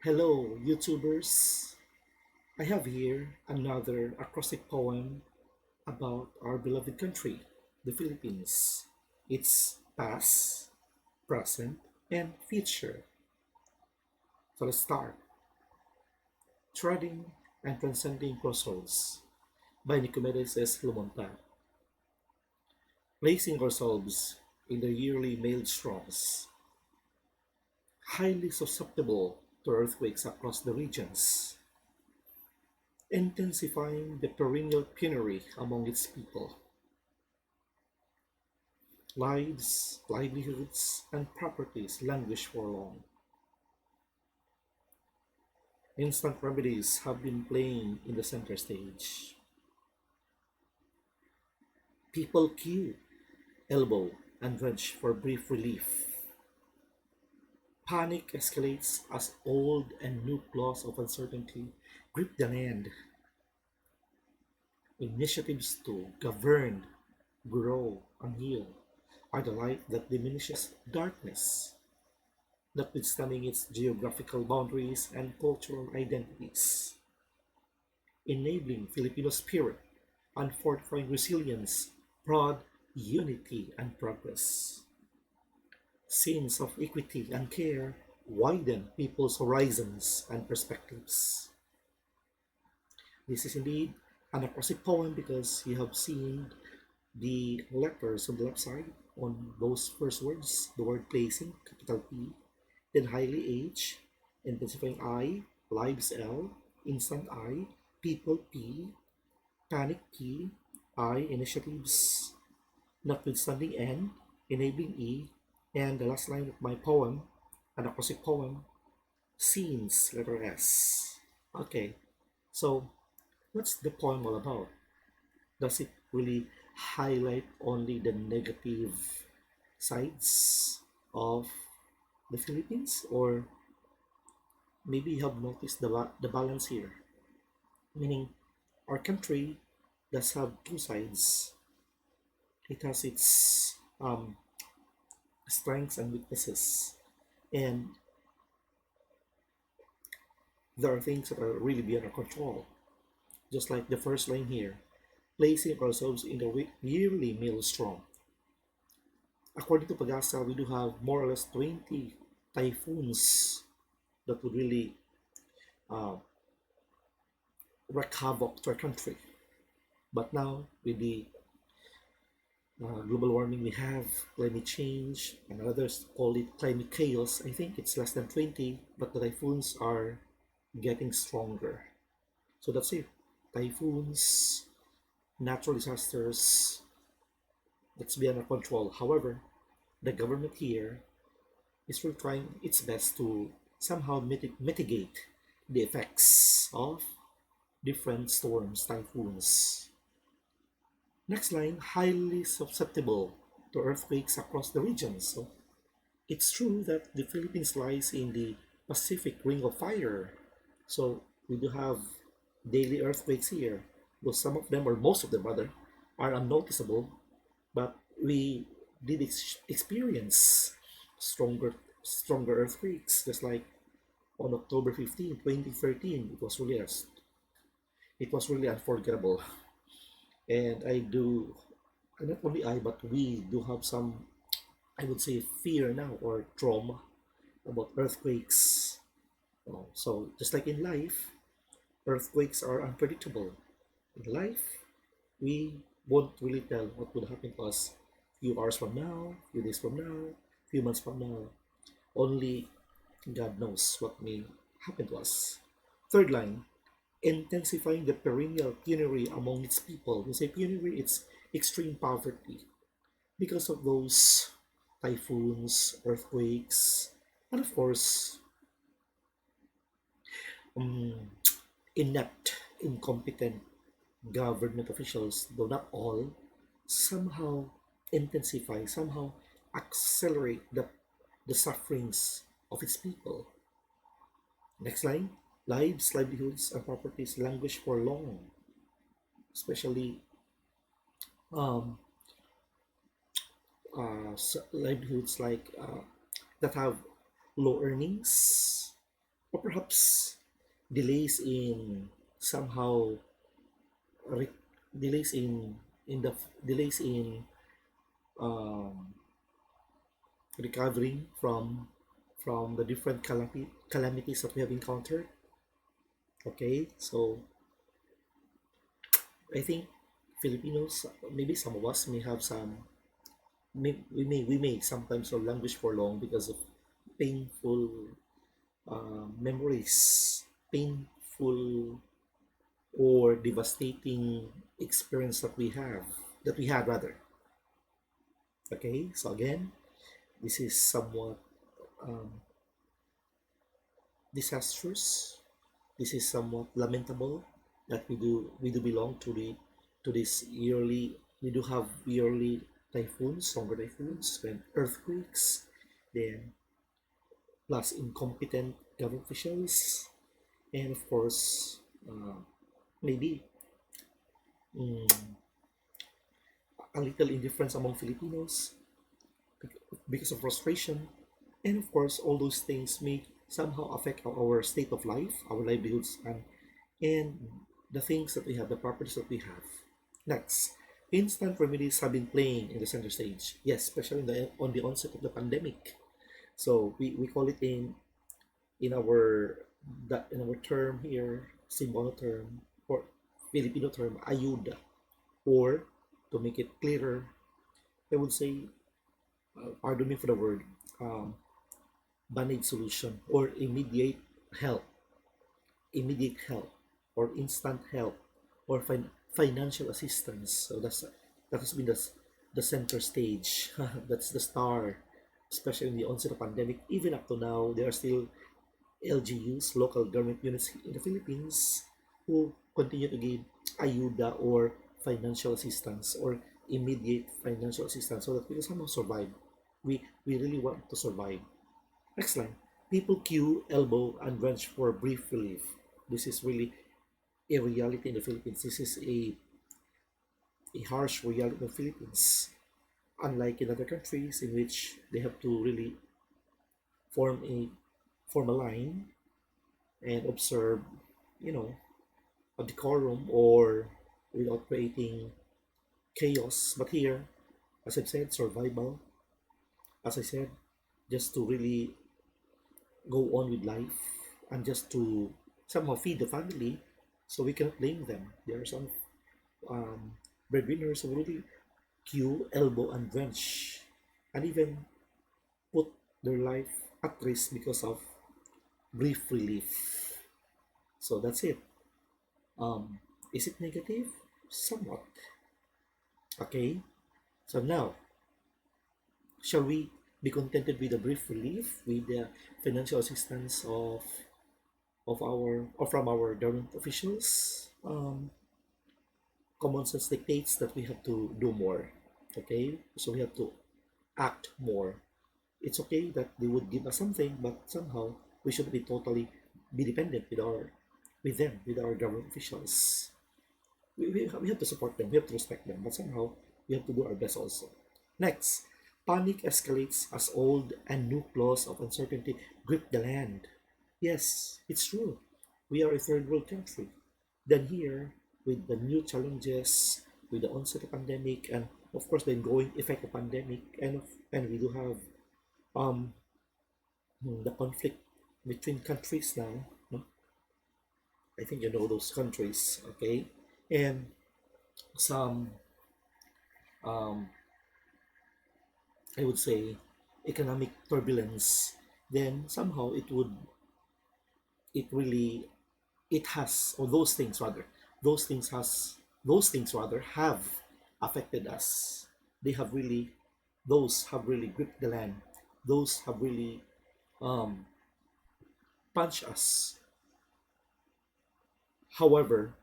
Hello, YouTubers. I have here another acrostic poem about our beloved country, the Philippines. It's past, present, and future. So let's start. Treading and Transcending Crossroads by Nicomedes S. Lumonta. Placing ourselves in the yearly maelstroms, highly susceptible to earthquakes across the regions, intensifying the perennial penury among its people. Lives, livelihoods, and properties languish for long. Instant remedies have been playing in the center stage. People queue, elbow, and wrench for brief relief. Panic escalates as old and new claws of uncertainty grip the land. Initiatives to govern, grow, and heal are the light that diminishes darkness, notwithstanding its geographical boundaries and cultural identities, enabling Filipino spirit and fortifying resilience, broad unity and progress. Scenes of equity and care widen people's horizons and perspectives. This is indeed an acrostic poem because you have seen the letters on the left side on those first words, the word placing, capital P, then highly H, intensifying I, lives L, instant I, people P, panic P, I, initiatives, notwithstanding N, enabling E, and the last line of my poem, an acrostic poem, scenes, letter S. Okay, so what's the poem all about? Does it really highlight only the negative sides of the Philippines, or maybe you have noticed the balance here, meaning our country does have two sides. It has its strengths and weaknesses, and there are things that are really beyond our control. Just like the first line here, placing ourselves in the yearly maelstrom. According to Pagasa, we do have more or less 20 typhoons that would really uh, wreak havoc to our country. But now, with the global warming we have, climate change, and others call it climate chaos, I think it's less than 20, but the typhoons are getting stronger. So that's it. Typhoons, natural disasters, that's beyond our control. However, the government here is really trying its best to somehow mitigate the effects of different storms, typhoons. Next line, highly susceptible to earthquakes across the region. So it's true that the Philippines lies in the Pacific Ring of Fire. So we do have daily earthquakes here, though some of them, or most of them rather, are unnoticeable, but we did experience stronger stronger earthquakes, just like on October 15, 2013. It was really unforgettable. And I do, and not only I, but we do have some, I would say, fear now or trauma about earthquakes. So just like in life, earthquakes are unpredictable. In life, we won't really tell what would happen to us few hours from now, few days from now, few months from now. Only God knows what may happen to us. Third line, intensifying the perennial penury among its people. We say penury, it's extreme poverty because of those typhoons, earthquakes, and of course, um, inept, incompetent government officials, though not all, somehow intensify, somehow accelerate the sufferings of its people. Next line, lives, livelihoods, and properties languish for long, especially um, livelihoods like that have low earnings, or perhaps delays in somehow re- delays in the delays in um, recovering from the different calamities that we have encountered. Okay, so I think Filipinos, maybe some of us may have some, we may sometimes not languish for long because of painful memories, painful or devastating experience that we had rather. Okay, so again, this is somewhat um, disastrous. This is somewhat lamentable that we do belong to this yearly. We do have yearly typhoons, stronger typhoons, and earthquakes, then plus incompetent government officials, and of course, maybe mm, a little indifference among Filipinos because of frustration, and of course, all those things may somehow affect our state of life, our livelihoods, and the things that we have, the properties that we have. Next, instant remedies have been playing in the center stage. Yes, especially on the onset of the pandemic. So we call it in our in our term here, Cebuano term or Filipino term, ayuda, or to make it clearer, I would say, pardon me for the word, um, band solution or help, immediate help, or instant help, or financial assistance. So that has been the center stage. That's the star, especially in the onset of pandemic. Even up to now, there are still LGUs, local government units in the Philippines, who continue to give ayuda or financial assistance or immediate financial assistance so that we can somehow survive. We really want to survive. Next line. People queue, elbow, and wrench for brief relief. This is really a reality in the Philippines. This is a harsh reality in the Philippines. Unlike in other countries in which they have to really form a form a line and observe, you know, a decorum or without creating chaos. But here, as I've said, survival, as I said, just to really go on with life and just to somehow feed the family. So we cannot blame them. There are some um, breadwinners who really queue, elbow, and wrench, and even put their life at risk because of brief relief. So that's it. Um, is it negative? Somewhat. Okay. So now, shall we be contented with a brief relief with the financial assistance of our or from our government officials? Common sense dictates that we have to do more. Okay, so we have to act more. It's okay that they would give us something, but somehow we should be totally be dependent with our government officials. We have to support them, we have to respect them, but somehow we have to do our best also. Next, panic escalates as old and new claws of uncertainty grip the land. Yes, it's true. We are a third world country. Then here, with the new challenges, with the onset of pandemic, and of course the ongoing effect of pandemic, and we do have um the conflict between countries now. No? I think you know those countries, okay? And some um I would say economic turbulence. Then somehow it really it has or those things rather have affected us. They have really those have really gripped the land. Those have really um punched us. However,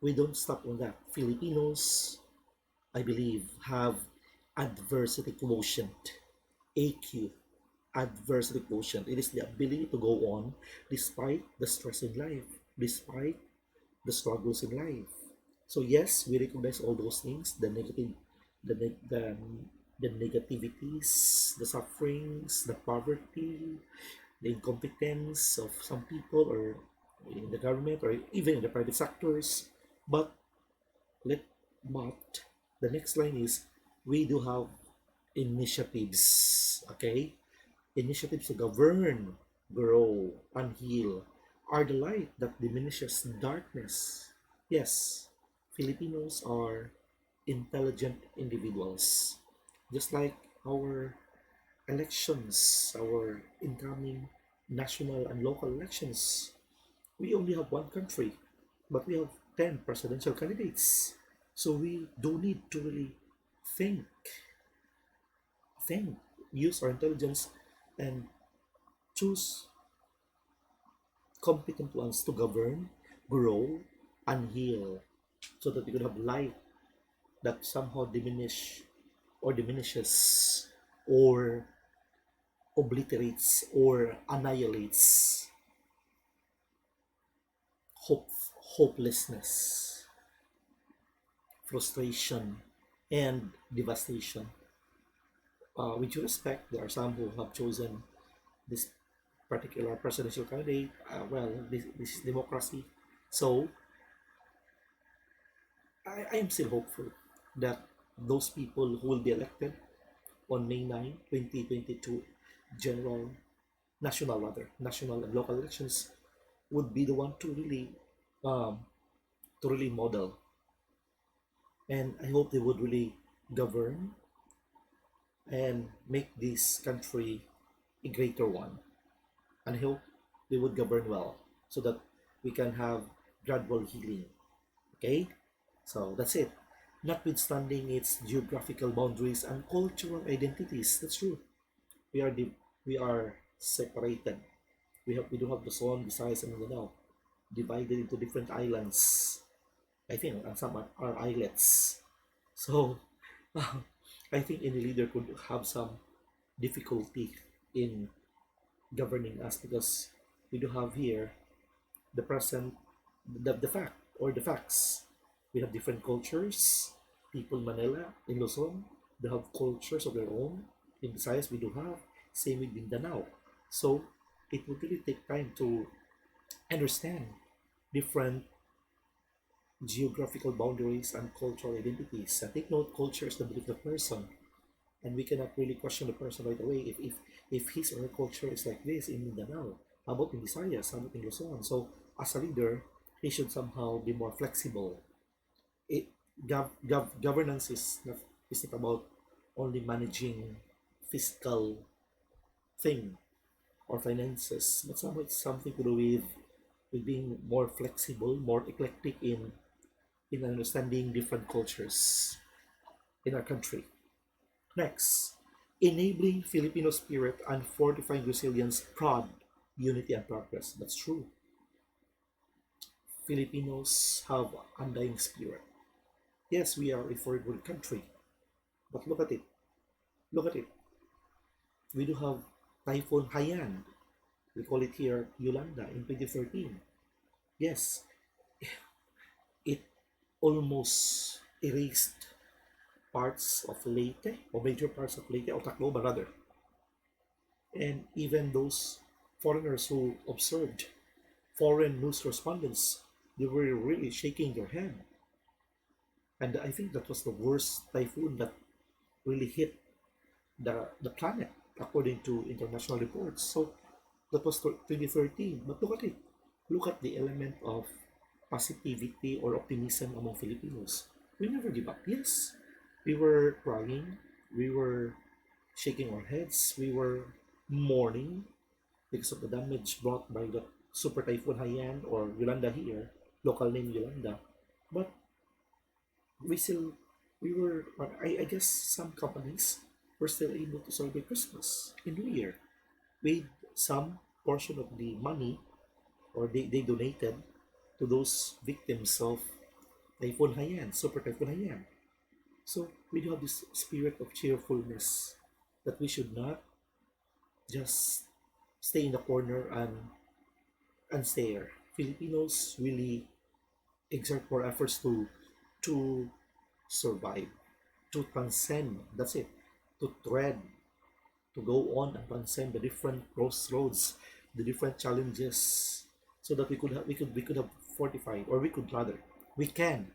we don't stop on that. Filipinos, I believe, have adversity quotient, AQ, adversity quotient. It is the ability to go on despite the stress in life, despite the struggles in life. So yes, we recognize all those things, the the negativities, the sufferings, the poverty, the incompetence of some people or in the government or even in the private sectors. But let but the next line is we do have initiatives, okay? Initiatives to govern, grow, and heal are the light that diminishes darkness. Yes, Filipinos are intelligent individuals. Just like our elections, our incoming national and local elections, we only have one country, but we have 10 presidential candidates. So we don't need to really think, think, use our intelligence and choose competent ones to govern, grow, and heal so that we could have light that somehow diminishes or obliterates or annihilates hope, hopelessness, frustration, and devastation. With due respect, there are some who have chosen this particular presidential candidate. Well, this is democracy. So I am still hopeful that those people who will be elected on May 9, 2022, general, national rather, national and local elections would be the one um, to really model. And I hope they would really govern and make this country a greater one. And I hope they would govern well so that we can have gradual healing. Okay? So that's it. Notwithstanding its geographical boundaries and cultural identities, that's true. We are we are separated. We do have Luzon, Visayas, and Mindanao divided into different islands. I think and some are islets. So I think any leader could have some difficulty in governing us because we do have here the present the fact or the facts. We have different cultures. People in Manila, in Luzon, they have cultures of their own. In Visayas, we do have. Same with Mindanao. So it would really take time to understand different geographical boundaries and cultural identities. And take note, culture is the belief of the person, and we cannot really question the person right away if his or her culture is like this in Mindanao. How about in Visayas? How about in Luzon? So as a leader, he should somehow be more flexible. It governance is not about only managing fiscal thing or finances, but somehow it's something to do with being more flexible, more eclectic in understanding different cultures in our country. Next, enabling Filipino spirit and fortifying resilience, pride, unity, and progress. That's true. Filipinos have undying spirit. Yes, we are a third world country, but look at it. Look at it. We do have Typhoon Haiyan. We call it here Yolanda in 2013. Yes, it almost erased parts of Leyte, or major parts of Leyte, or Tacloban rather. And even those foreigners who observed, foreign news correspondents, they were really shaking their head. And I think that was the worst typhoon that really hit the planet, according to international reports. So that was 2013. But look at it. Look at the element of positivity or optimism among Filipinos. We never give up. Yes, we were crying, we were shaking our heads, we were mourning because of the damage brought by the Super Typhoon Haiyan or Yolanda here, local name Yolanda. But we still, we were, I guess some companies were still able to celebrate Christmas and New Year with some portion of the money or they donated to those victims of Typhoon Haiyan, Super Typhoon Haiyan. So we do have this spirit of cheerfulness that we should not just stay in the corner and stare. Filipinos really exert more efforts to survive, to transcend. That's it. To tread, to go on and transcend the different crossroads, the different challenges, so that we could have fortified, or we could rather, we can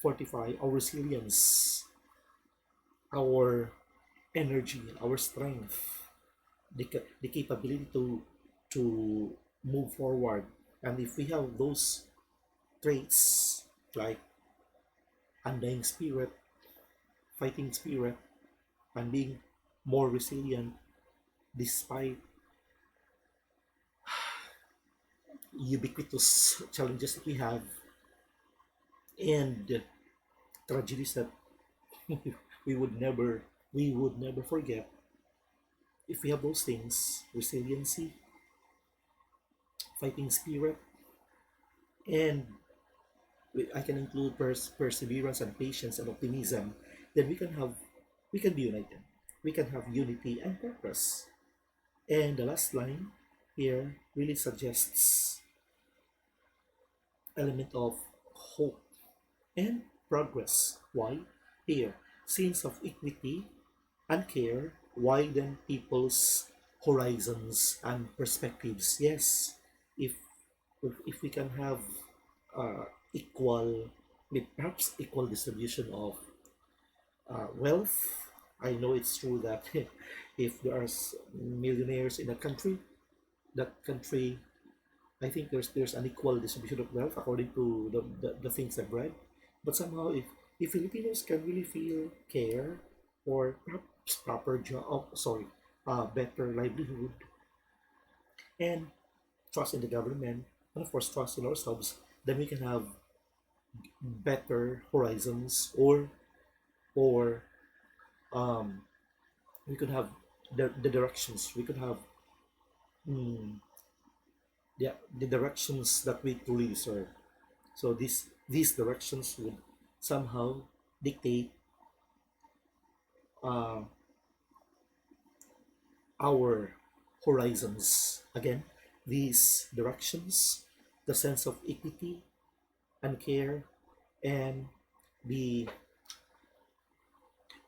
fortify our resilience, our energy, our strength, the capability to move forward. And if we have those traits like undying spirit, fighting spirit, and being more resilient despite ubiquitous challenges that we have, and tragedies that we would never we would never forget. If we have those things, resiliency, fighting spirit, and I can include perseverance and patience and optimism, then we can be united. We can have unity and purpose. And the last line here really suggests element of hope and progress. Why? Here, scenes of equity and care widen people's horizons and perspectives. Yes, if if we can have equal, perhaps equal distribution of wealth. I know it's true that if there are millionaires in a country, that country, I think there's an equal distribution of wealth according to the things I've read. But somehow, if Filipinos can really feel care, or perhaps proper job, oh, sorry, better livelihood, and trust in the government, and of course trust in ourselves, then we can have better horizons, or um, we could have the directions. We could have mm, the directions that we truly deserve. So these directions would somehow dictate uh, our horizons. Again, these directions, the sense of equity and care, and the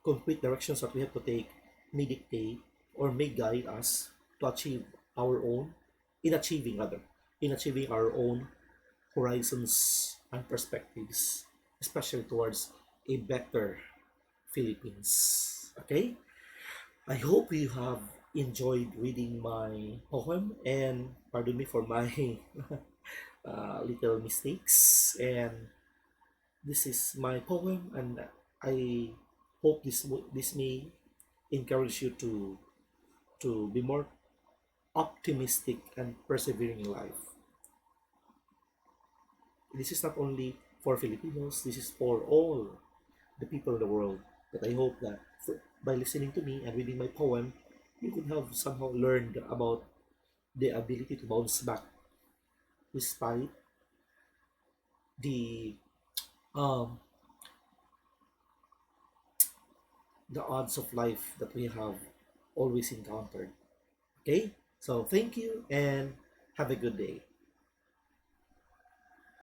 concrete directions that we have to take, may dictate or may guide us to achieve our own, in achieving our own horizons and perspectives, especially towards a better Philippines. Okay? I hope you have enjoyed reading my poem, and pardon me for my little mistakes. And this is my poem, and I hope this may encourage you to be more optimistic and persevering in life. This is not only for Filipinos, this is for all the people in the world. But I hope that by listening to me and reading my poem, you could have somehow learned about the ability to bounce back despite the um, the odds of life that we have always encountered. Okay? So thank you and have a good day.